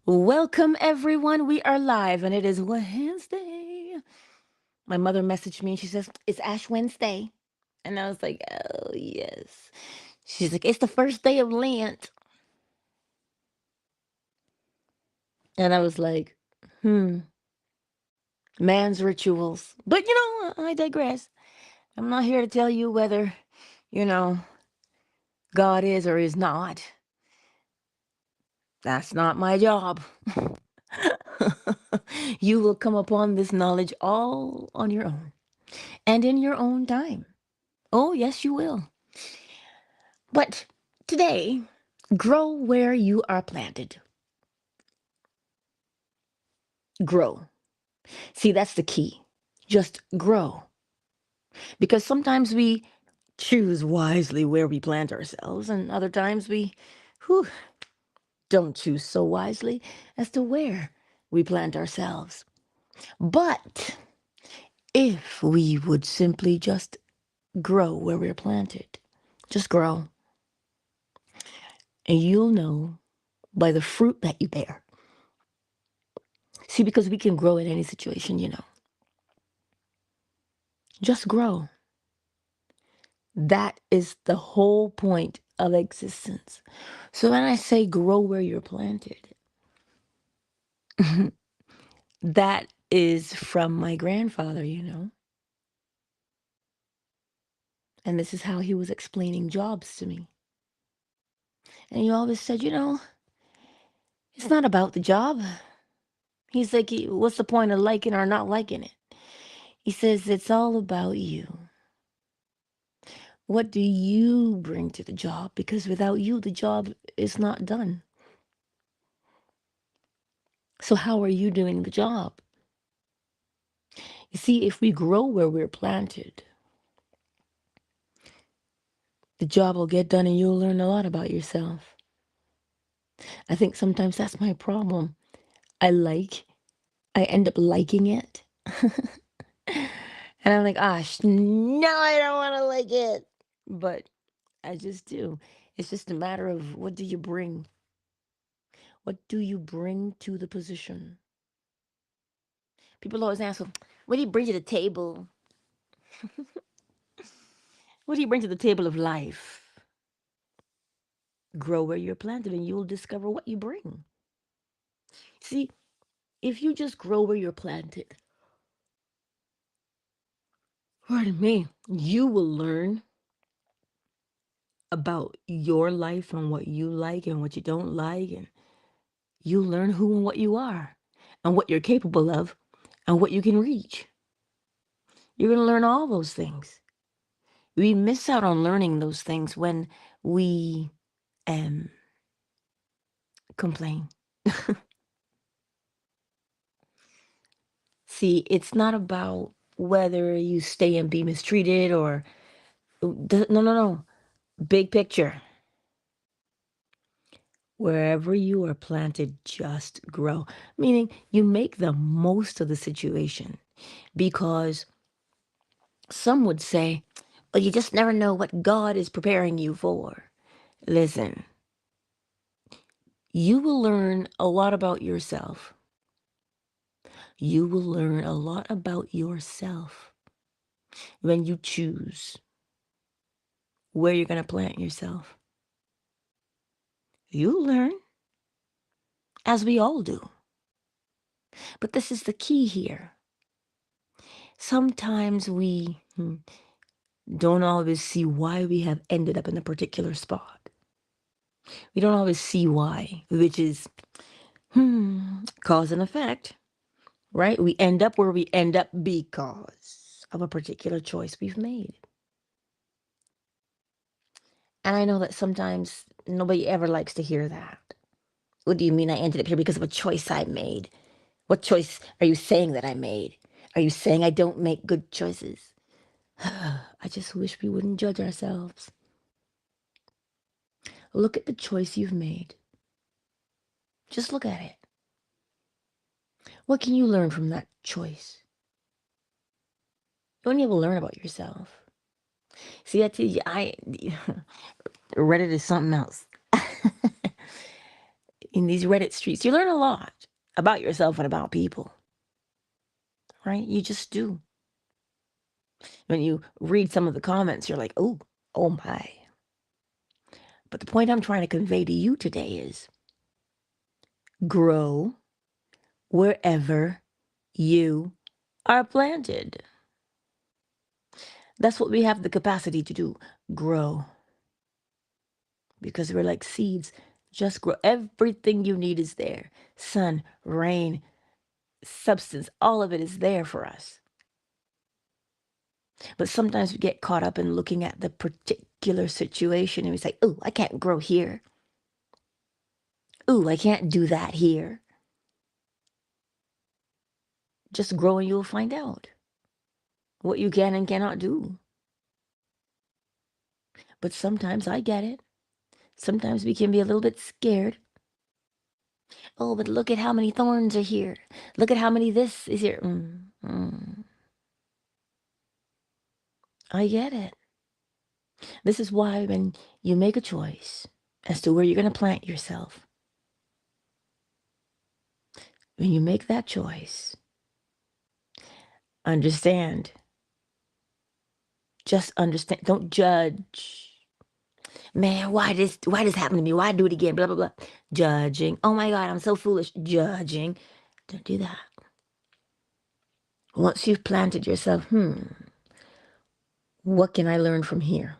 Welcome, everyone. We are live, and it is Wednesday. My mother messaged me and she says, "It's Ash Wednesday." And I was like, "Oh, yes." She's like, "It's the first day of Lent." And I was like, man's rituals. But I digress. I'm not here to tell you whether, you know, God is or is not. That's not my job. You will come upon this knowledge all on your own and in your own time. Oh, yes, you will. But today, grow where you are planted. Grow. See, that's the key. Just grow. Because sometimes we choose wisely where we plant ourselves, and other times we whew, don't choose so wisely as to where we plant ourselves. But if we would simply just grow where we're planted, just grow, and you'll know by the fruit that you bear. See, because we can grow in any situation. Just grow. That is the whole point of existence. So when I say grow where you're planted, that is from my grandfather. And this is how he was explaining jobs to me. And he always said, it's not about the job. He's like, what's the point of liking or not liking it? He says, it's all about you. What do you bring to the job? Because without you, the job is not done. So how are you doing the job? You see, if we grow where we're planted, the job will get done and you'll learn a lot about yourself. I think sometimes that's my problem. I end up liking it. And I'm like, no, I don't want to like it. But I just do. It's just a matter of what do you bring? What do you bring to the position? People always ask, "Well, what do you bring to the table? What do you bring to the table of life?" Grow where you're planted and you'll discover what you bring. See, if you just grow where you're planted, pardon me, you will learn about your life and what you like and what you don't like, and you learn who and what you are and what you're capable of and what you can reach. You're going to learn all those things. We miss out on learning those things when we complain. See, it's not about whether you stay and be mistreated or no, no, no. Big picture. Wherever you are planted, just grow. Meaning you make the most of the situation, because some would say, well, you just never know what God is preparing you for. Listen, you will learn a lot about yourself. You will learn a lot about yourself when you choose where you're going to plant yourself. You'll learn, as we all do. But this is the key here. Sometimes we don't always see why we have ended up in a particular spot. We don't always see why, which is cause and effect, right? We end up where we end up because of a particular choice we've made. And I know that sometimes nobody ever likes to hear that. What do you mean I ended up here because of a choice I made? What choice are you saying that I made? Are you saying I don't make good choices? I just wish we wouldn't judge ourselves. Look at the choice you've made. Just look at it. What can you learn from that choice? You only able to learn about yourself. See, I tell you, Reddit is something else. in these Reddit streets, you learn a lot about yourself and about people, right? You just do. When you read some of the comments, you're like, oh my. But the point I'm trying to convey to you today is grow wherever you are planted. That's what we have the capacity to do, grow. Because we're like seeds, just grow. Everything you need is there. Sun, rain, substance, all of it is there for us. But sometimes we get caught up in looking at the particular situation and we say, oh, I can't grow here. Oh, I can't do that here. Just grow and you'll find out what you can and cannot do. But sometimes I get it. Sometimes we can be a little bit scared. Oh, but look at how many thorns are here. Look at how many this is here. I get it. This is why when you make a choice as to where you're going to plant yourself, when you make that choice, understand. Just understand. Don't judge. Man, why this happened to me? Why do it again? Blah, blah, blah. Judging. Oh my God, I'm so foolish. Judging. Don't do that. Once you've planted yourself, what can I learn from here?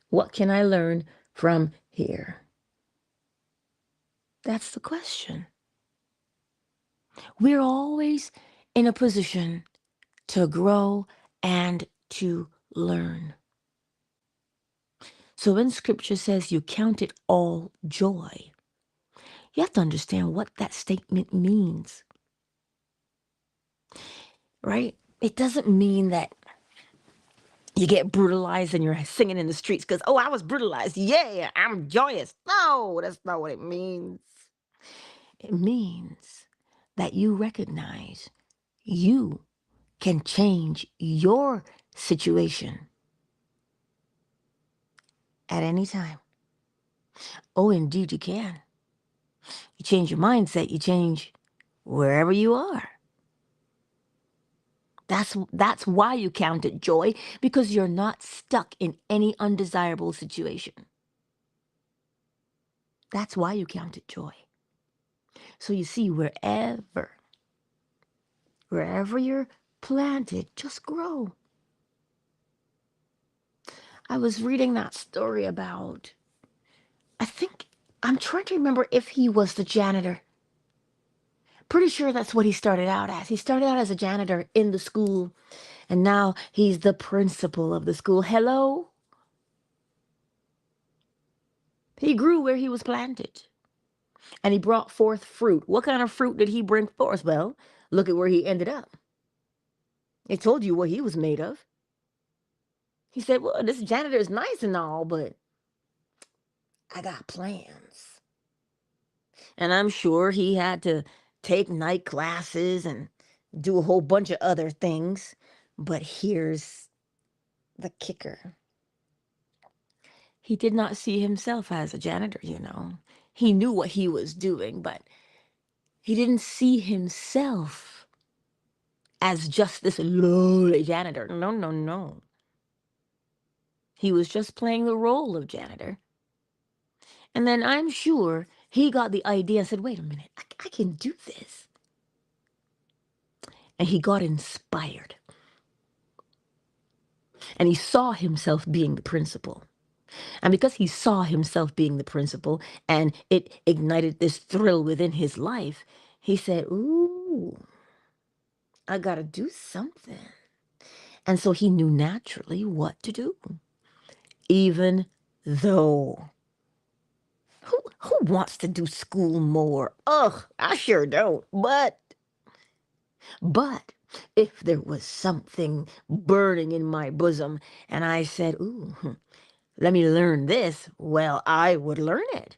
What can I learn from here? That's the question. We're always in a position to grow and to learn. So when scripture says you count it all joy, you have to understand what that statement means, right? It doesn't mean that you get brutalized and you're singing in the streets because, I was brutalized. Yeah, I'm joyous. No, that's not what it means. It means that you recognize you can change your situation at any time. Oh, indeed you can. You change your mindset, you change wherever you are. That's why you count it joy, because you're not stuck in any undesirable situation. That's why you count it joy. So you see, wherever you're planted, just grow. I was reading that story about, I'm trying to remember if he was the janitor. Pretty sure that's what he started out as. He started out as a janitor in the school, and now he's the principal of the school. Hello? He grew where he was planted, and he brought forth fruit. What kind of fruit did he bring forth? Well, look at where he ended up. It told you what he was made of. He said, well, this janitor is nice and all, but I got plans. And I'm sure he had to take night classes and do a whole bunch of other things. But here's the kicker. He did not see himself as a janitor, He knew what he was doing, but he didn't see himself as just this lowly janitor. No, no, no. He was just playing the role of janitor. And then I'm sure he got the idea and said, wait a minute, I can do this. And he got inspired. And he saw himself being the principal. And because he saw himself being the principal and it ignited this thrill within his life, he said, ooh, I got to do something. And so he knew naturally what to do. Even though, who wants to do school more? Ugh, I sure don't. But if there was something burning in my bosom and I said, ooh, let me learn this, well, I would learn it,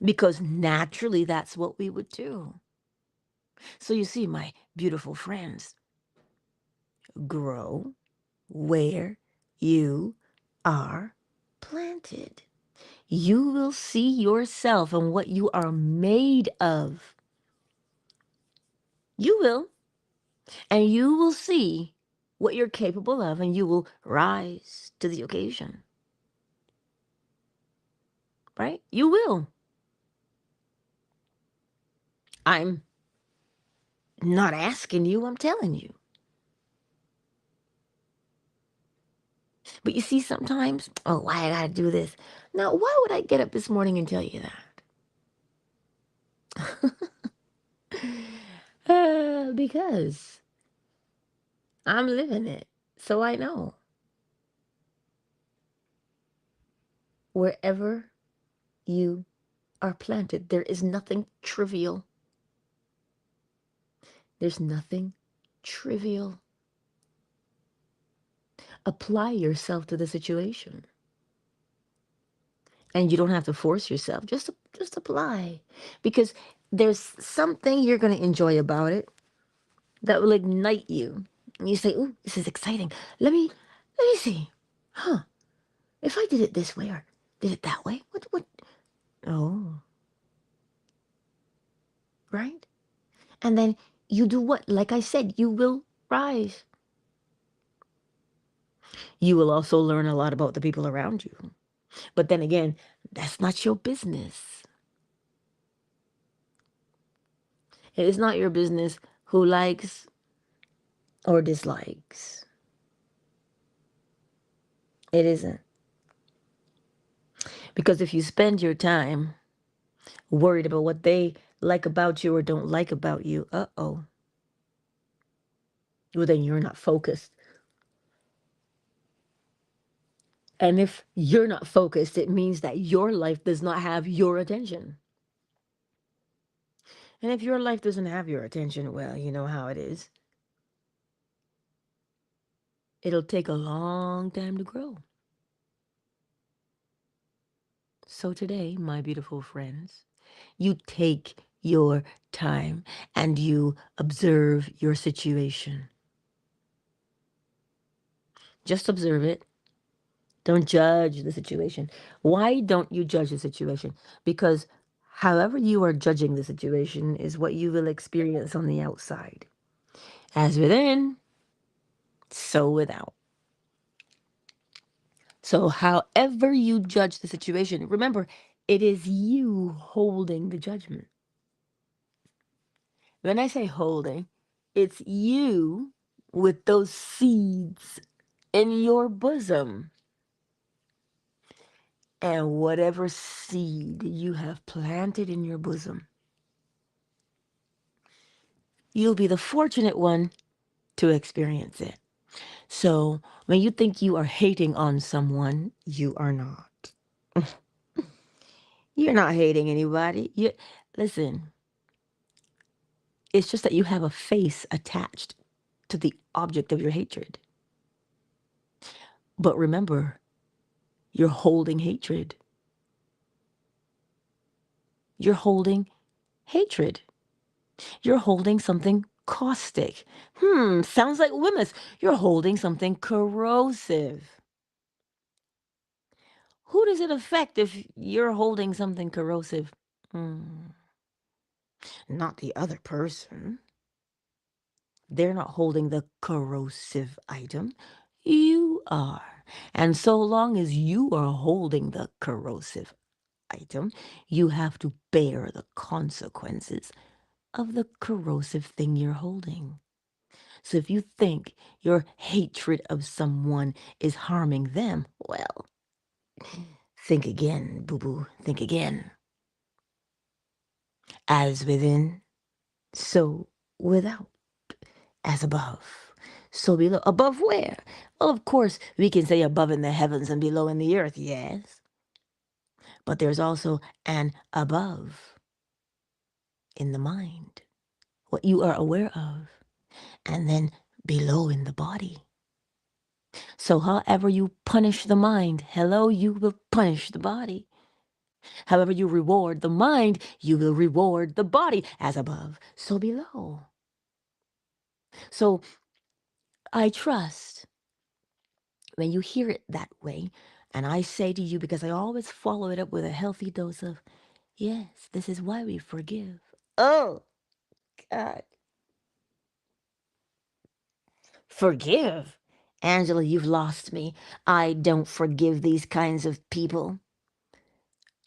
because naturally that's what we would do. So you see, my beautiful friends, grow where you are planted. you will see yourself and what you are made of. You will. And you will see what you're capable of, and you will rise to the occasion. Right? You will. I'm not asking you, I'm telling you. But you see, sometimes, oh, why I gotta do this? Now, why would I get up this morning and tell you that? Because I'm living it. So I know wherever you are planted, there is nothing trivial. There's nothing trivial. Apply yourself to the situation. And you don't have to force yourself. Just apply. Because there's something you're going to enjoy about it that will ignite you. And you say, "Ooh, this is exciting. Let me see. Huh. If I did it this way or did it that way, what oh, right? And then you do what? Like I said, you will rise. You will also learn a lot about the people around you. But then again, that's not your business. It is not your business who likes or dislikes. It isn't. Because if you spend your time worried about what they like about you or don't like about you, uh-oh. Well, then you're not focused. And if you're not focused, it means that your life does not have your attention. And if your life doesn't have your attention, well, you know how it is. It'll take a long time to grow. So today, my beautiful friends, you take your time and you observe your situation. Just observe it. Don't judge the situation. Why don't you judge the situation? Because however you are judging the situation is what you will experience on the outside. As within, so without. So, however you judge the situation, remember, it is you holding the judgment. When I say holding, it's you with those seeds in your bosom. And whatever seed you have planted in your bosom, you'll be the fortunate one to experience it. So when you think you are hating on someone, you are not. You're not hating anybody. Listen, it's just that you have a face attached to the object of your hatred. But remember, you're holding hatred. You're holding hatred. You're holding something caustic. Sounds like Wemyss. You're holding something corrosive. Who does it affect if you're holding something corrosive? Not the other person. They're not holding the corrosive item. You are. And so long as you are holding the corrosive item, you have to bear the consequences of the corrosive thing you're holding. So if you think your hatred of someone is harming them, well, think again, boo-boo, think again. As within, so without. As above, so below. Above where? Well, of course, we can say above in the heavens and below in the earth, yes. But there's also an above in the mind, what you are aware of, and then below in the body. So however you punish the mind, hello, you will punish the body. However you reward the mind, you will reward the body, as above, so below. So I trust when you hear it that way, And I say to you, because I always follow it up with a healthy dose of, yes, this is why we forgive. Oh, God. Forgive? Angela, you've lost me. I don't forgive these kinds of people.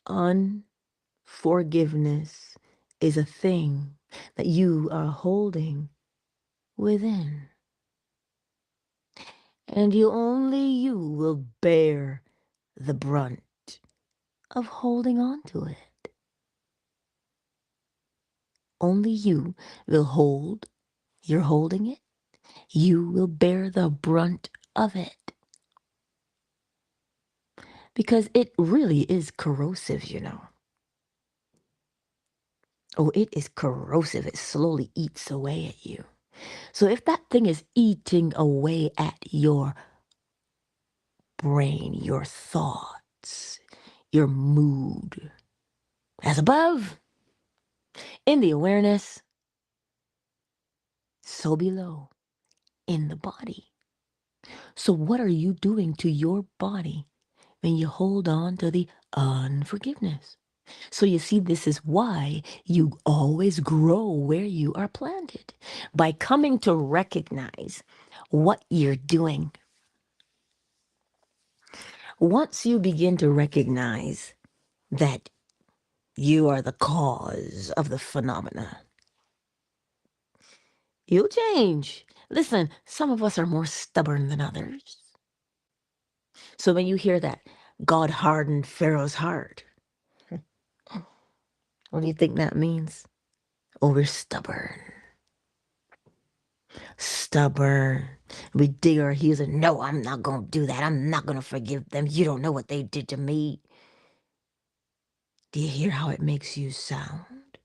Unforgiveness is a thing that you are holding within. And you will bear the brunt of holding on to it. Only you will hold. You're holding it. You will bear the brunt of it. Because it really is corrosive, you know. Oh, it is corrosive. It slowly eats away at you. So if that thing is eating away at your brain, your thoughts, your mood, as above, in the awareness, so below, in the body. So what are you doing to your body when you hold on to the unforgiveness? So you see, this is why you always grow where you are planted. By coming to recognize what you're doing. Once you begin to recognize that you are the cause of the phenomena, you'll change. Listen, some of us are more stubborn than others. So when you hear that God hardened Pharaoh's heart, what do you think that means? Oh, we're stubborn. Stubborn. We dig our heels and no, I'm not going to do that. I'm not going to forgive them. You don't know what they did to me. Do you hear how it makes you sound?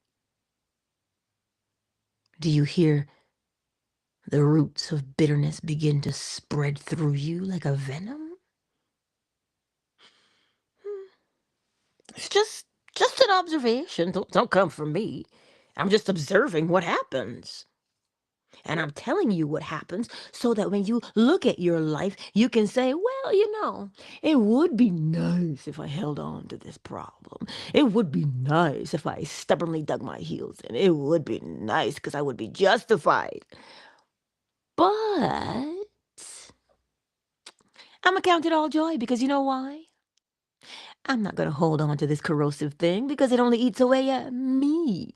Do you hear the roots of bitterness begin to spread through you like a venom? It's just an observation. Don't come from me. I'm just observing what happens. And I'm telling you what happens so that when you look at your life, you can say, well, it would be nice if I held on to this problem. It would be nice if I stubbornly dug my heels in. It would be nice because I would be justified. But I'm going to count it all joy because you know why? I'm not going to hold on to this corrosive thing because it only eats away at me.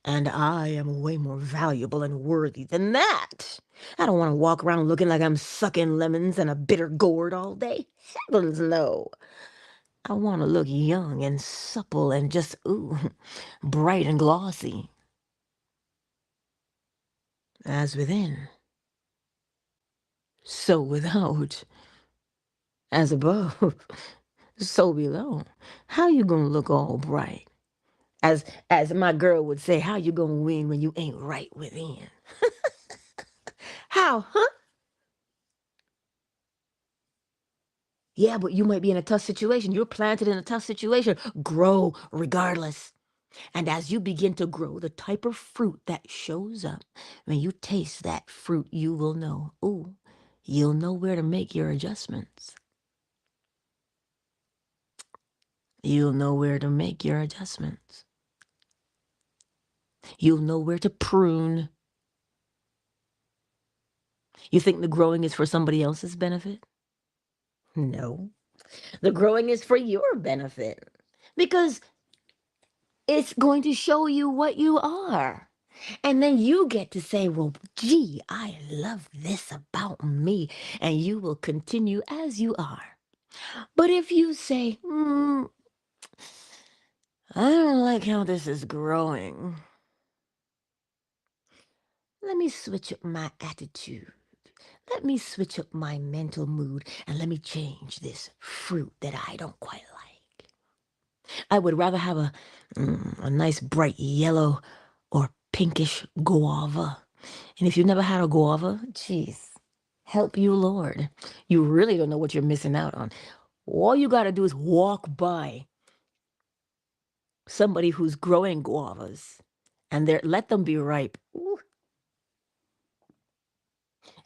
And I am way more valuable and worthy than that. I don't want to walk around looking like I'm sucking lemons in a bitter gourd all day. Heavens no. I want to look young and supple and just, bright and glossy. As within, so without. As above, so below. How you gonna look all bright? As my girl would say, how you gonna win when you ain't right within? How, huh? Yeah, but you might be in a tough situation. You're planted in a tough situation. Grow regardless. And as you begin to grow, the type of fruit that shows up, when you taste that fruit, you will know. Ooh, you'll know where to make your adjustments. You'll know where to make your adjustments. You'll know where to prune. You think the growing is for somebody else's benefit? No. The growing is for your benefit because it's going to show you what you are. And then you get to say, well, gee, I love this about me. And you will continue as you are. But if you say, I don't like how this is growing, let me switch up my attitude. Let me switch up my mental mood and let me change this fruit that I don't quite like. I would rather have a nice bright yellow or pinkish guava. And if you've never had a guava, geez, help you, Lord. You really don't know what you're missing out on. All you got to do is walk by somebody who's growing guavas and let them be ripe. Ooh.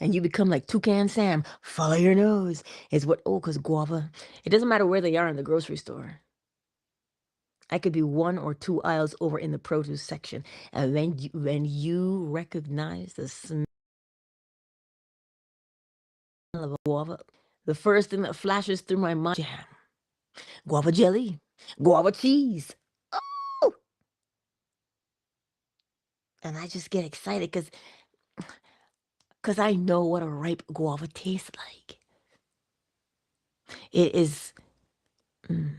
and you become like Toucan Sam. Follow your nose is what. Oh, because guava. It doesn't matter where they are in the grocery store. I could be 1 or 2 aisles over in the produce section, and when you recognize the smell of a guava, the first thing that flashes through my mind, jam, guava jelly, guava cheese. Oh, and I just get excited because I know what a ripe guava tastes like. It is. mm,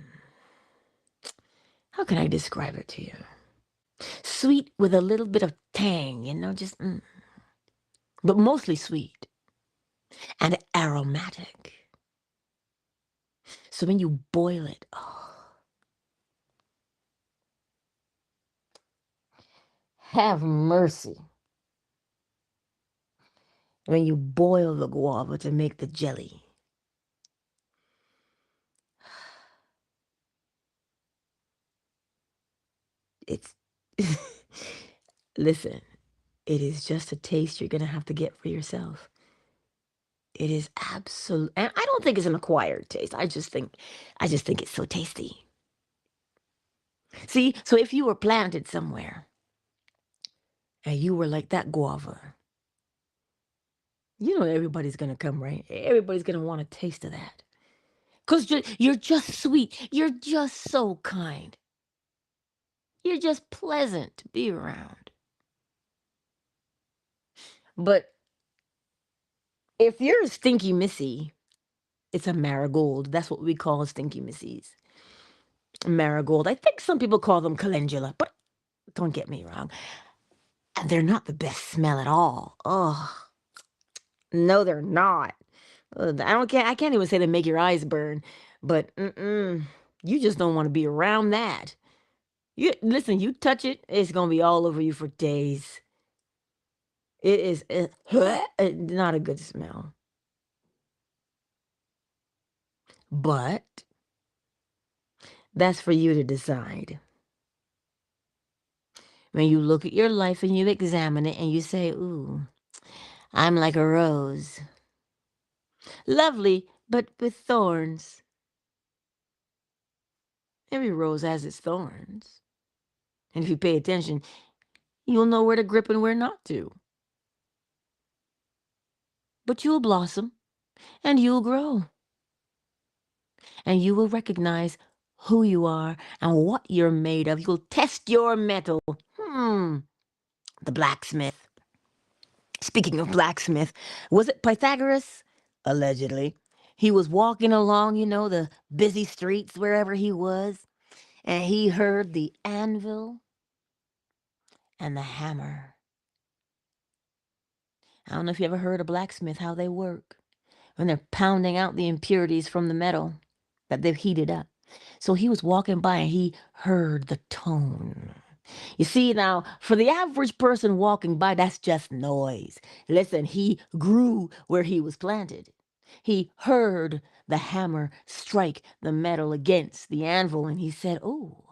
how can I describe it to you? Sweet with a little bit of tang, just, but mostly sweet and aromatic. So when you boil it, oh, have mercy. When you boil the guava to make the jelly, it's, listen, it is just a taste you're going to have to get for yourself. It is absolute, and I don't think it's an acquired taste. I just think it's so tasty. See, so if you were planted somewhere and you were like that guava, everybody's gonna come, right? Everybody's gonna want a taste of that. Because you're just sweet. You're just so kind. You're just pleasant to be around. But if you're a stinky missy, it's a marigold. That's what we call stinky missies. Marigold. I think some people call them calendula, but don't get me wrong. And they're not the best smell at all. Oh, no, they're not. I can't even say they make your eyes burn, but you just don't want to be around that. You listen, you touch it, it's gonna be all over you for days. It is not a good smell. But that's for you to decide. When you look at your life and you examine it and you say, ooh, I'm like a rose. Lovely, but with thorns. Every rose has its thorns. And if you pay attention, you'll know where to grip and where not to. But you'll blossom and you'll grow. And you will recognize who you are and what you're made of. You'll test your metal. The blacksmith. Speaking of blacksmith, was it Pythagoras? Allegedly. He was walking along, the busy streets wherever he was, and he heard the anvil and the hammer. I don't know if you ever heard a blacksmith, how they work when they're pounding out the impurities from the metal that they've heated up. So he was walking by and he heard the tone. You see, now, for the average person walking by, that's just noise. Listen, he grew where he was planted. He heard the hammer strike the metal against the anvil, and he said, oh,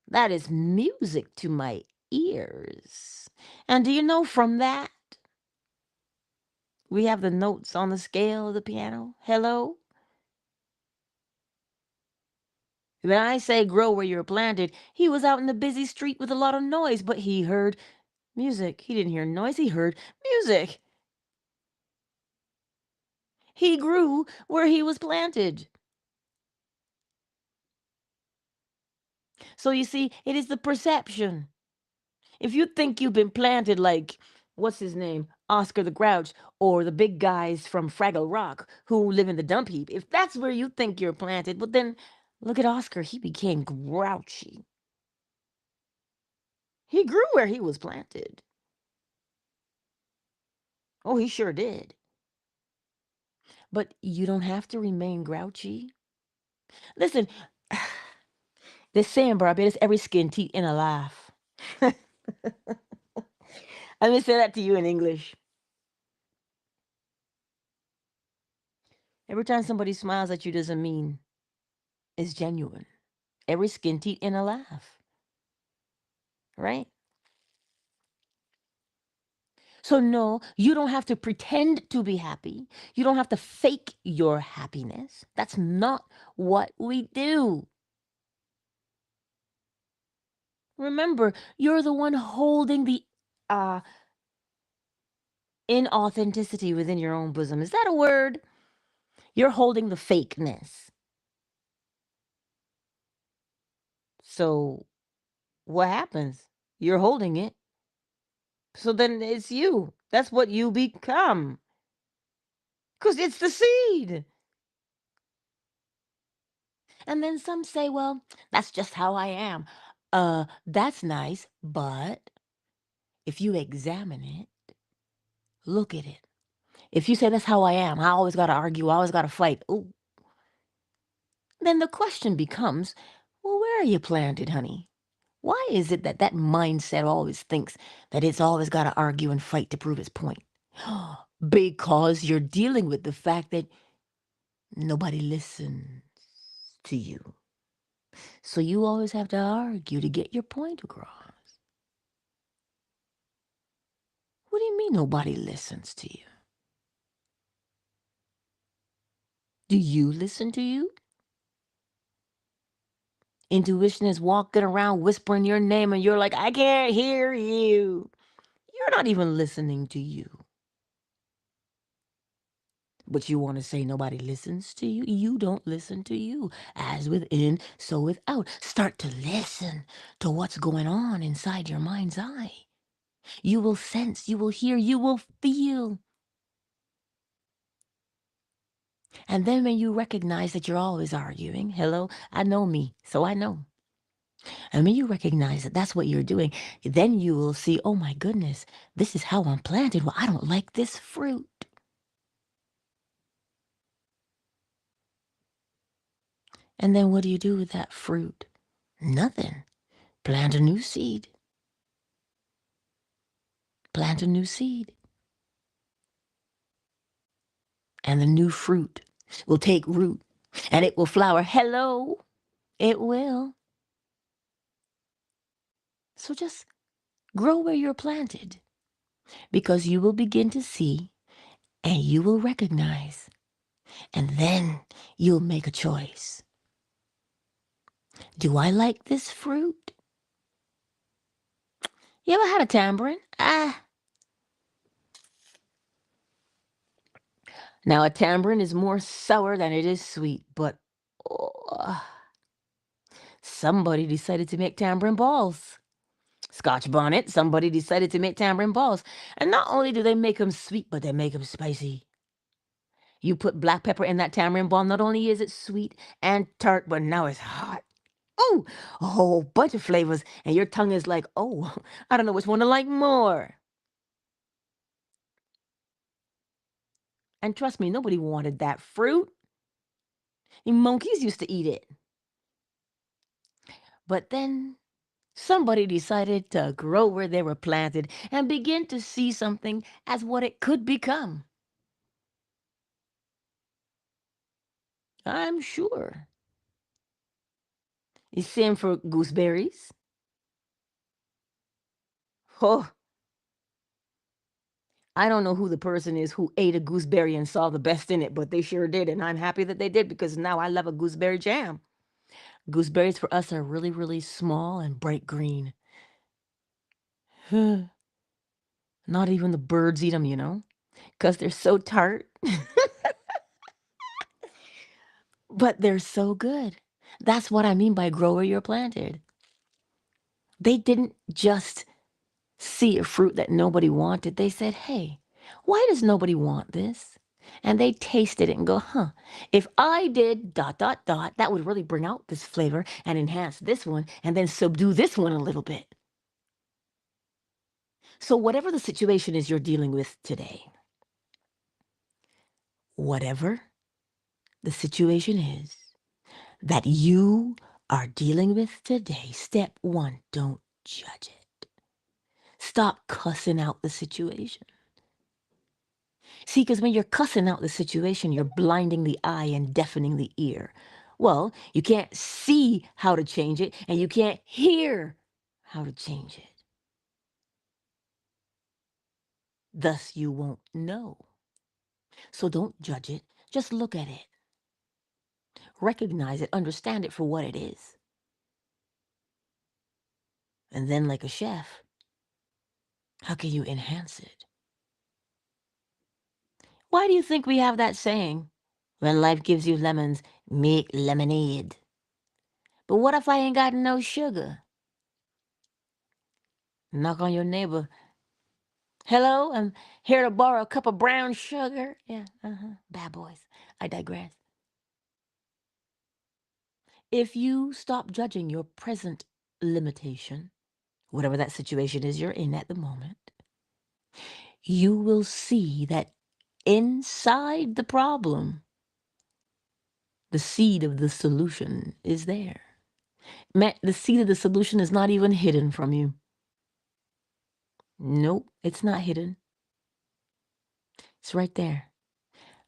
that is music to my ears. And do you know from that, we have the notes on the scale of the piano? Hello? When I say grow where you're planted, he was out in the busy street with a lot of noise, but he heard music. He didn't hear noise, he heard music. He grew where he was planted. So you see, it is the perception. If you think you've been planted like, what's his name? Oscar the Grouch, or the big guys from Fraggle Rock who live in the dump heap, if that's where you think you're planted, well then look at Oscar. He became grouchy. He grew where he was planted. Oh, he sure did. But you don't have to remain grouchy. Listen, this saying, Barbados, every skin teeth in a laugh. Let me say that to you in English. Every time somebody smiles at you doesn't mean it's genuine. Every skin teeth in a laugh, right? So, no, you don't have to pretend to be happy. You don't have to fake your happiness. That's not what we do. Remember, you're the one holding the uh, inauthenticity within your own bosom. Is that a word? You're holding the fakeness. So, what happens? You're holding it. So then it's you. That's what you become. Because it's the seed. And then some say, well, that's just how I am. That's nice, but if you examine it, look at it. If you say that's how I am, I always got to argue, I always got to fight. Ooh, then the question becomes, well, where are you planted, honey? Why is it that that mindset always thinks that it's always got to argue and fight to prove its point? Because you're dealing with the fact that nobody listens to you. So you always have to argue to get your point across. What do you mean nobody listens to you? Do you listen to you? Intuition is walking around whispering your name and you're like, I can't hear you. You're not even listening to you. But you want to say nobody listens to you? You don't listen to you. As within, so without. Start to listen to what's going on inside your mind's eye. You will sense, you will hear, you will feel. And then when you recognize that you're always arguing, hello, I know me, so I know. And when you recognize that that's what you're doing, then you will see, oh my goodness, this is how I'm planted. Well, I don't like this fruit. And then what do you do with that fruit? Nothing. Plant a new seed. Plant a new seed. And the new fruit will take root and it will flower. Hello, it will. So just grow where you're planted because you will begin to see and you will recognize. And then you'll make a choice. Do I like this fruit? You ever had a tambourine? Now a tambourine is more sour than it is sweet, but oh, somebody decided to make tambourine balls. Scotch bonnet, somebody decided to make tambourine balls. And not only do they make them sweet, but they make them spicy. You put black pepper in that tambourine ball, not only is it sweet and tart, but now it's hot. Oh, a whole bunch of flavors. And your tongue is like, oh, I don't know which one to like more. And trust me, nobody wanted that fruit. The monkeys used to eat it. But then somebody decided to grow where they were planted and begin to see something as what it could become. I'm sure. It's same for gooseberries. Oh, I don't know who the person is who ate a gooseberry and saw the best in it, but they sure did. And I'm happy that they did because now I love a gooseberry jam. Gooseberries for us are really, really small and bright green. Not even the birds eat them, because they're so tart. But they're so good. That's what I mean by grow where you're planted. They didn't just see a fruit that nobody wanted. They said, hey, why does nobody want this? And they tasted it and go, huh, if I did dot, dot, dot, that would really bring out this flavor and enhance this one and then subdue this one a little bit. So, whatever the situation is you're dealing with today, whatever the situation is that you are dealing with today, step one, don't judge it. Stop cussing out the situation. See, because when you're cussing out the situation, you're blinding the eye and deafening the ear. Well, you can't see how to change it, and you can't hear how to change it. Thus, you won't know. So don't judge it. Just look at it, recognize it, understand it for what it is. And then, like a chef, how can you enhance it? Why do you think we have that saying? When life gives you lemons, make lemonade. But what if I ain't got no sugar? Knock on your neighbor. Hello, I'm here to borrow a cup of brown sugar. Yeah, bad boys. I digress. If you stop judging your present limitation, whatever that situation is you're in at the moment, you will see that inside the problem, the seed of the solution is there. The seed of the solution is not even hidden from you. Nope, it's not hidden. It's right there.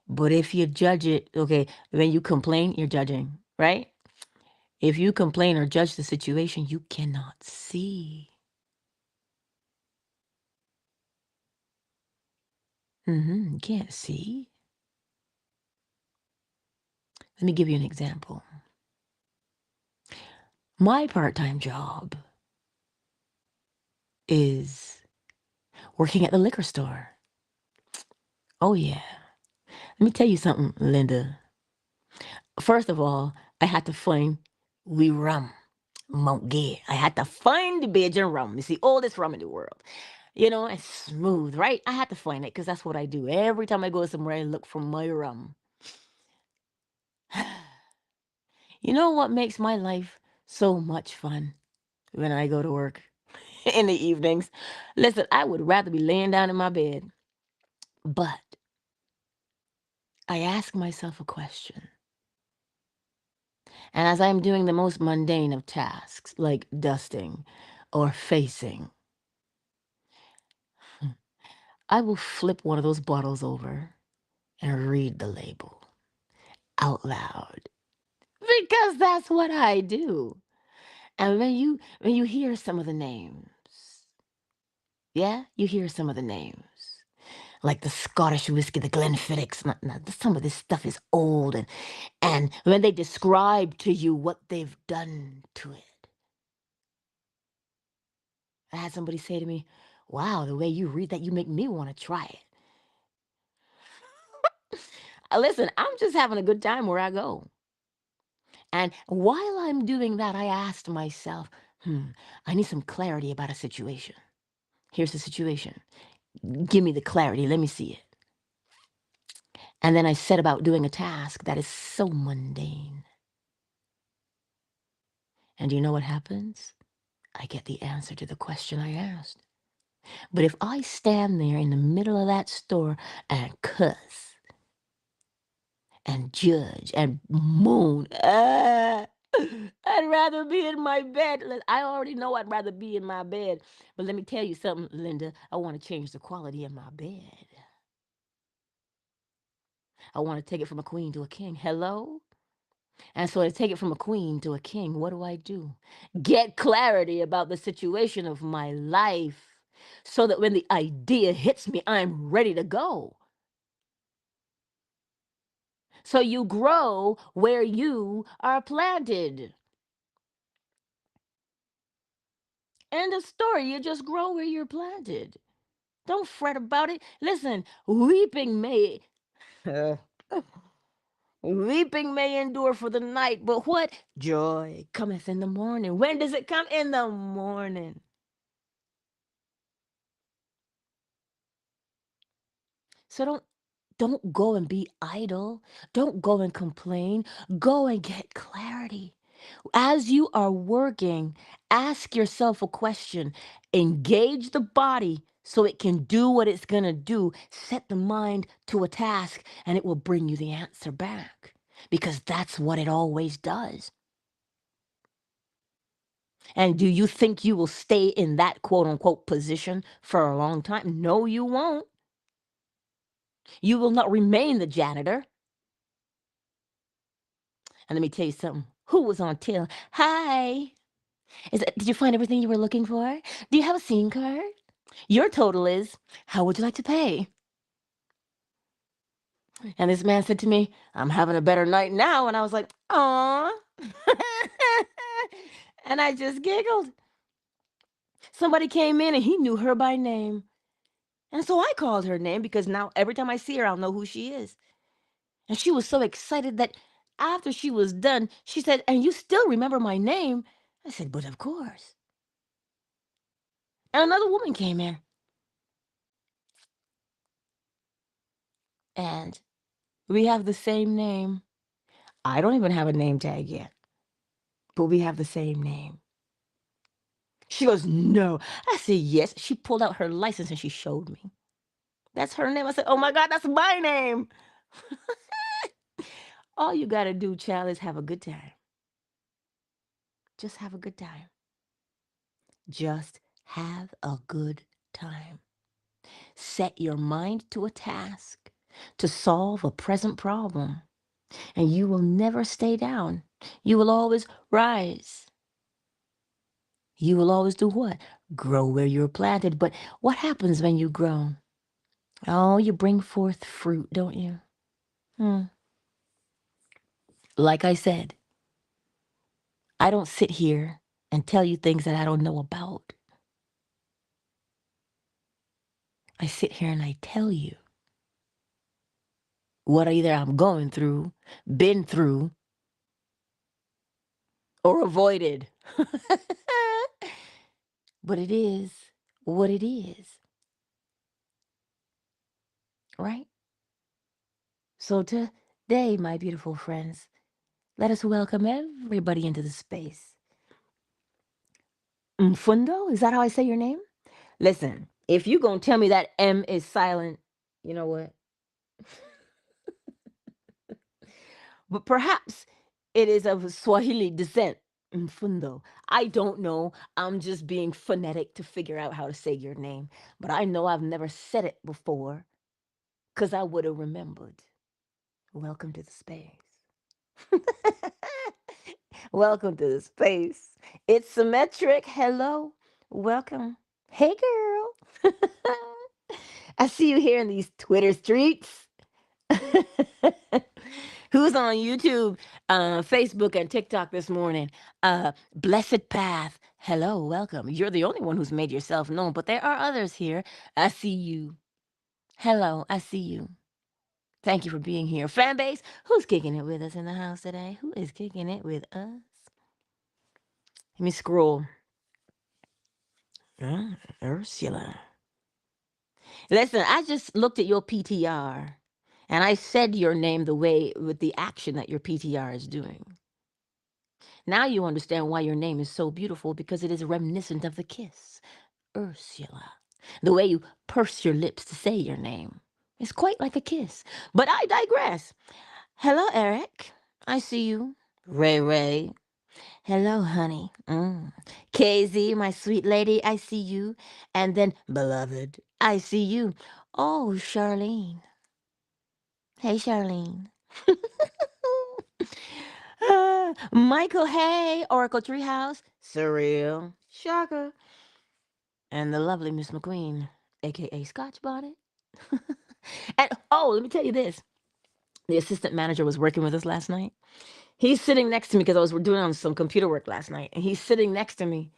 But if you judge it, okay, when you complain, you're judging, right? If you complain or judge the situation, you cannot see. You can't see. Let me give you an example. My part-time job is working at the liquor store. Oh, yeah. Let me tell you something, Linda. First of all, I had to find we rum. Mount Gay. I had to find the Bajan rum. It's the oldest rum in the world. You know, it's smooth, right? I had to find it because that's what I do. Every time I go somewhere, I look for my rum. You know what makes my life so much fun when I go to work in the evenings? Listen, I would rather be laying down in my bed, but I ask myself a question. And as I'm doing the most mundane of tasks, like dusting or facing, I will flip one of those bottles over and read the label out loud because that's what I do. And when you hear some of the names, yeah, you hear some of the names, like the Scottish whiskey, the Glenfiddichs. Some of this stuff is old, and when they describe to you what they've done to it, I had somebody say to me, "Wow, the way you read that, you make me want to try it." Listen, I'm just having a good time where I go. And while I'm doing that, I asked myself, I need some clarity about a situation. Here's the situation. Give me the clarity. Let me see it. And then I set about doing a task that is so mundane. And do you know what happens? I get the answer to the question I asked. But if I stand there in the middle of that store and cuss and judge and moan, I'd rather be in my bed. I already know I'd rather be in my bed. But let me tell you something, Linda. I want to change the quality of my bed. I want to take it from a queen to a king. Hello? And so to take it from a queen to a king, what do? Get clarity about the situation of my life so that when the idea hits me, I'm ready to go. So you grow where you are planted. End of story. You just grow where you're planted. Don't fret about it. Listen, weeping may endure for the night, but what? Joy cometh in the morning. When does it come? In the morning. So don't go and be idle. Don't go and complain. Go and get clarity. As you are working, ask yourself a question. Engage the body so it can do what it's going to do. Set the mind to a task and it will bring you the answer back because that's what it always does. And do you think you will stay in that quote unquote position for a long time? No, you won't. You will not remain the janitor. And let me tell you something. Who was on till? Hi. Did you find everything you were looking for? Do you have a SIM card? Your total is, how would you like to pay? And this man said to me, I'm having a better night now. And I was like, aw. And I just giggled. Somebody came in and he knew her by name. And so I called her name because now every time I see her, I'll know who she is. And she was so excited that after she was done, she said, and you still remember my name? I said, but of course. And another woman came in. And we have the same name. I don't even have a name tag yet, but we have the same name. She goes, no. I said, yes. She pulled out her license and she showed me. That's her name. I said, oh my God, that's my name. All you got to do, child, is have a good time. Just have a good time. Just have a good time. Set your mind to a task to solve a present problem, and you will never stay down. You will always rise. You will always do what? Grow where you're planted. But what happens when you grow? Oh, you bring forth fruit, don't you? Like I said, I don't sit here and tell you things that I don't know about. I sit here and I tell you what either I'm going through, been through, or avoided. But it is what it is, right? So today, my beautiful friends, let us welcome everybody into the space. Mfundo, is that how I say your name? Listen, if you gonna tell me that M is silent, you know what? But perhaps it is of Swahili descent. Mfundo. I don't know. I'm just being phonetic to figure out how to say your name. But I know I've never said it before because I would have remembered. Welcome to the space. Welcome to the space. It's symmetric. Hello. Welcome. Hey, girl. I see you here in these Twitter streets. Who's on YouTube, Facebook, and TikTok this morning? Blessed Path. Hello, welcome. You're the only one who's made yourself known, but there are others here. I see you. Hello, I see you. Thank you for being here. Fan base, who's kicking it with us in the house today? Who is kicking it with us? Let me scroll. Ursula. Listen, I just looked at your PTR and I said your name the way with the action that your PTR is doing. Now you understand why your name is so beautiful because it is reminiscent of the kiss. Ursula. The way you purse your lips to say your name is quite like a kiss. But I digress. Hello, Eric. I see you. Ray Ray. Hello, honey. KZ, my sweet lady, I see you. And then, beloved, I see you. Oh, Charlene. Hey, Charlene. Michael, hey, Oracle Treehouse. Surreal. Shaka. And the lovely Miss McQueen, aka Scotch Bonnet. And oh, let me tell you this. The assistant manager was working with us last night. He's sitting next to me because I was doing on some computer work last night, and he's sitting next to me,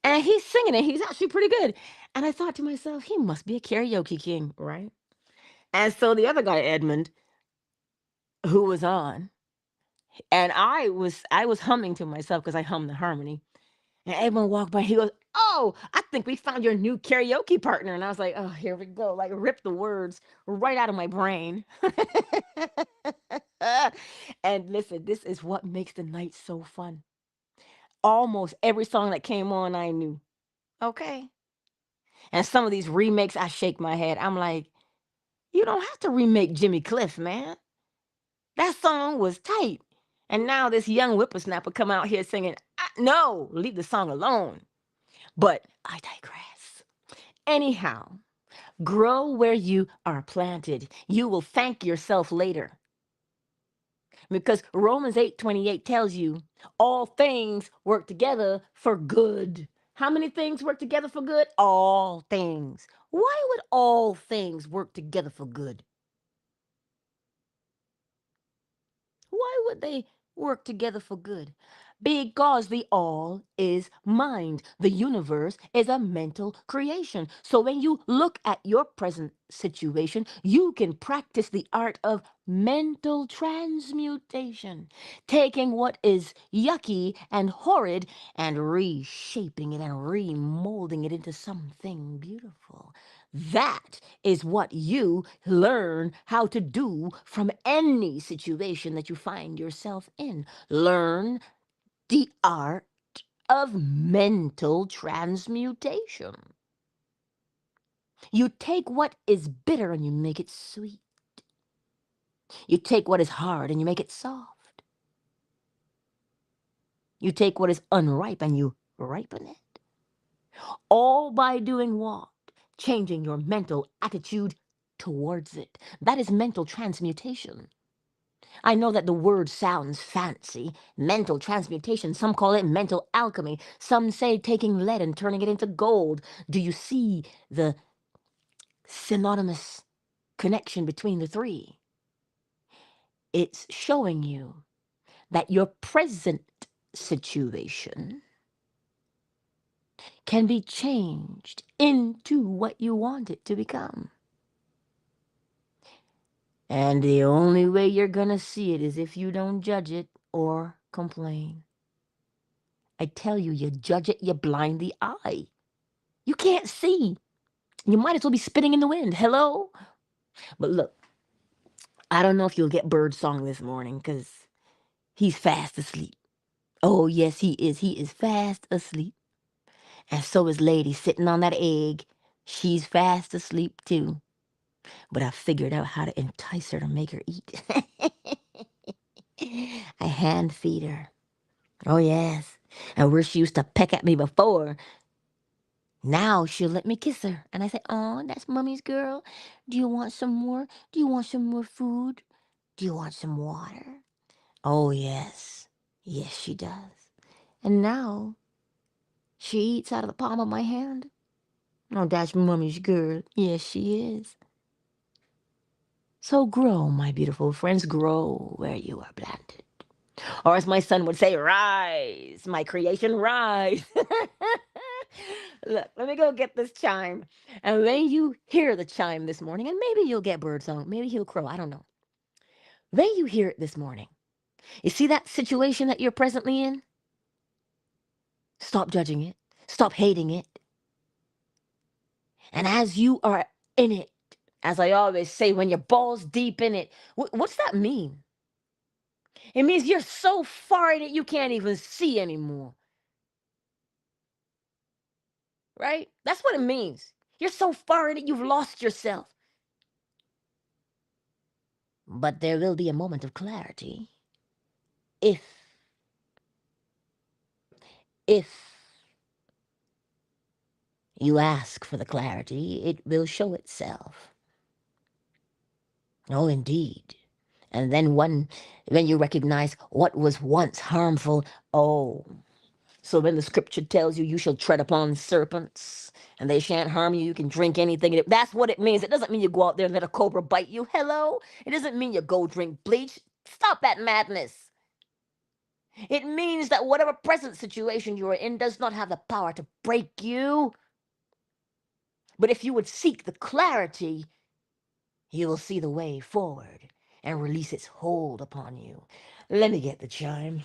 and he's singing it. He's actually pretty good. And I thought to myself, he must be a karaoke king, right? And so the other guy, Edmund, who was on, and I was humming to myself because I hum the harmony. And Edmund walked by. He goes, "Oh, I think we found your new karaoke partner." And I was like, "Oh, here we go!" Like rip the words right out of my brain. And listen, this is what makes the night so fun. Almost every song that came on, I knew. Okay. And some of these remakes, I shake my head. I'm like, you don't have to remake Jimmy Cliff, man. That song was tight. And now this young whippersnapper come out here singing, no, leave the song alone. But I digress. Anyhow, grow where you are planted. You will thank yourself later. Because Romans 8:28 tells you all things work together for good How many things work together for good? All things. Why would all things work together for good? Why would they work together for good? Because the all is mind. The universe is a mental creation. So when you look at your present situation, you can practice the art of mental transmutation, taking what is yucky and horrid and reshaping it and remolding it into something beautiful. That is what you learn how to do from any situation that you find yourself in. Learn the art of mental transmutation. You take what is bitter and you make it sweet. You take what is hard and you make it soft. You take what is unripe and you ripen it. All by doing what? Changing your mental attitude towards it. That is mental transmutation. I know that the word sounds fancy. Mental transmutation. Some call it mental alchemy. Some say taking lead and turning it into gold. Do you see the synonymous connection between the three? It's showing you that your present situation can be changed into what you want it to become. And the only way you're going to see it is if you don't judge it or complain. I tell you, you judge it, you blind the eye. You can't see. You might as well be spitting in the wind. Hello? But look, I don't know if you'll get Birdsong this morning because he's fast asleep. Oh, yes, he is. He is fast asleep. And so is Lady sitting on that egg. She's fast asleep too. But I figured out how to entice her to make her eat. I hand feed her. Oh, yes. And where she used to peck at me before, now she'll let me kiss her. And I say, oh, that's mommy's girl. Do you want some more? Do you want some more food? Do you want some water? Oh, yes. Yes, she does. And now she eats out of the palm of my hand. Oh, that's mommy's girl. Yes, she is. So grow, my beautiful friends, grow where you are planted. Or as my son would say, rise, my creation, rise. Look, let me go get this chime. And when you hear the chime this morning, and maybe you'll get birdsong, maybe he'll crow, I don't know. When you hear it this morning, you see that situation that you're presently in? Stop judging it. Stop hating it. And as you are in it, as I always say, when you're balls deep in it, what's that mean? It means you're so far in it you can't even see anymore. Right? That's what it means. You're so far in it, you've lost yourself. But there will be a moment of clarity if you ask for the clarity, it will show itself. Oh, indeed. And then when you recognize what was once harmful, oh, so when the scripture tells you shall tread upon serpents and they shan't harm you, you can drink anything. That's what it means. It doesn't mean you go out there and let a cobra bite you. Hello? It doesn't mean you go drink bleach. Stop that madness. It means that whatever present situation you are in does not have the power to break you. But if you would seek the clarity, you will see the way forward and release its hold upon you. Let me get the chime.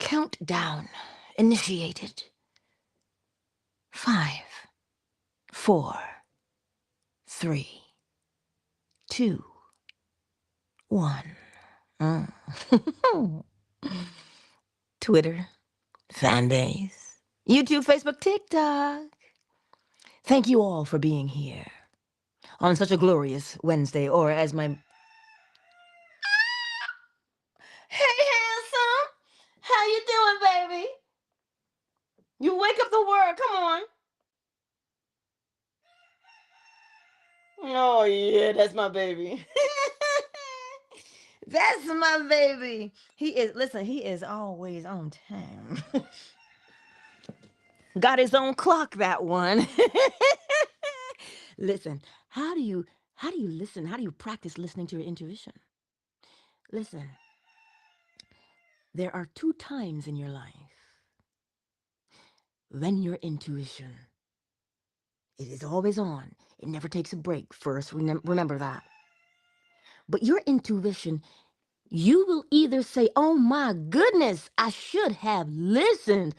Countdown initiated. 5, 4, 3, 2, 1. Mm. Twitter, fan base, YouTube, Facebook, TikTok. Thank you all for being here on such a glorious Wednesday, or as my... Hey, handsome! How you doing, baby? You wake up the world, come on. Oh, yeah, that's my baby. That's my baby. He is, listen, he is always on time. Got his own clock, that one. Listen, how do you listen? How do you practice listening to your intuition? Listen, there are 2 times in your life when your intuition, it is always on. It never takes a break. First, remember that. But your intuition, you will either say, oh my goodness, I should have listened,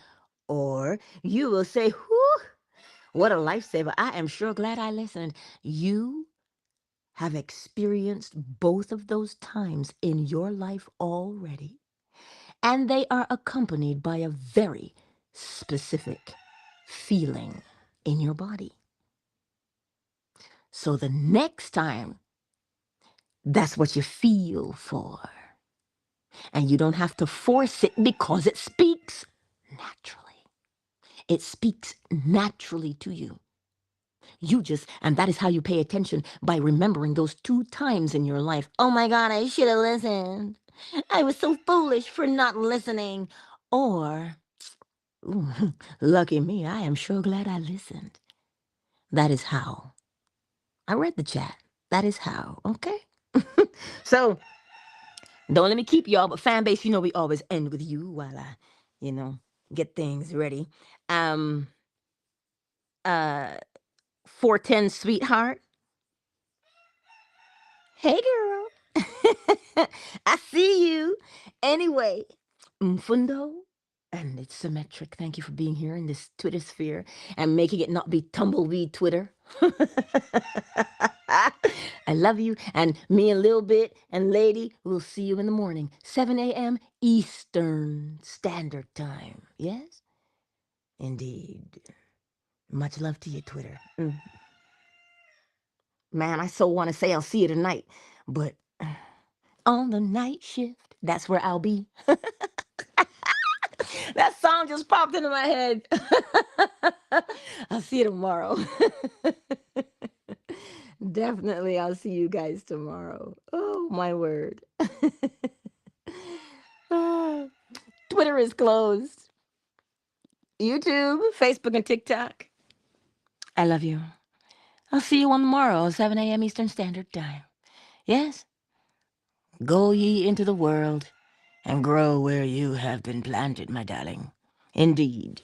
or you will say, whew, what a lifesaver. I am sure glad I listened. You have experienced both of those times in your life already, and they are accompanied by a very specific feeling in your body. So the next time, that's what you feel for. And you don't have to force it because it speaks naturally. It speaks naturally to you. You just, and that is how you pay attention, by remembering those 2 times in your life. Oh my God, I should have listened. I was so foolish for not listening. Or, ooh, lucky me, I am sure glad I listened. That is how. I read the chat. That is how, okay? So, don't let me keep y'all, but fan base, we always end with you while I, get things ready. Um, uh, 410 sweetheart. Hey, girl. I see you. Anyway, Mfundo, and it's symmetric. Thank you for being here in this Twitter sphere and making it not be tumbleweed Twitter. I love you. And me and Lil Bit and Lady, we'll see you in the morning, 7 a.m. Eastern Standard Time. Yes? Indeed. Much love to you, Twitter. Man, I so want to say I'll see you tonight, but on the night shift, that's where I'll be. That song just popped into my head. I'll see you tomorrow. Definitely, I'll see you guys tomorrow. Oh, my word. Twitter is closed. YouTube, Facebook, and TikTok. I love you. I'll see you on tomorrow, 7 a.m. Eastern Standard Time. Yes? Go ye into the world and grow where you have been planted, my darling. Indeed.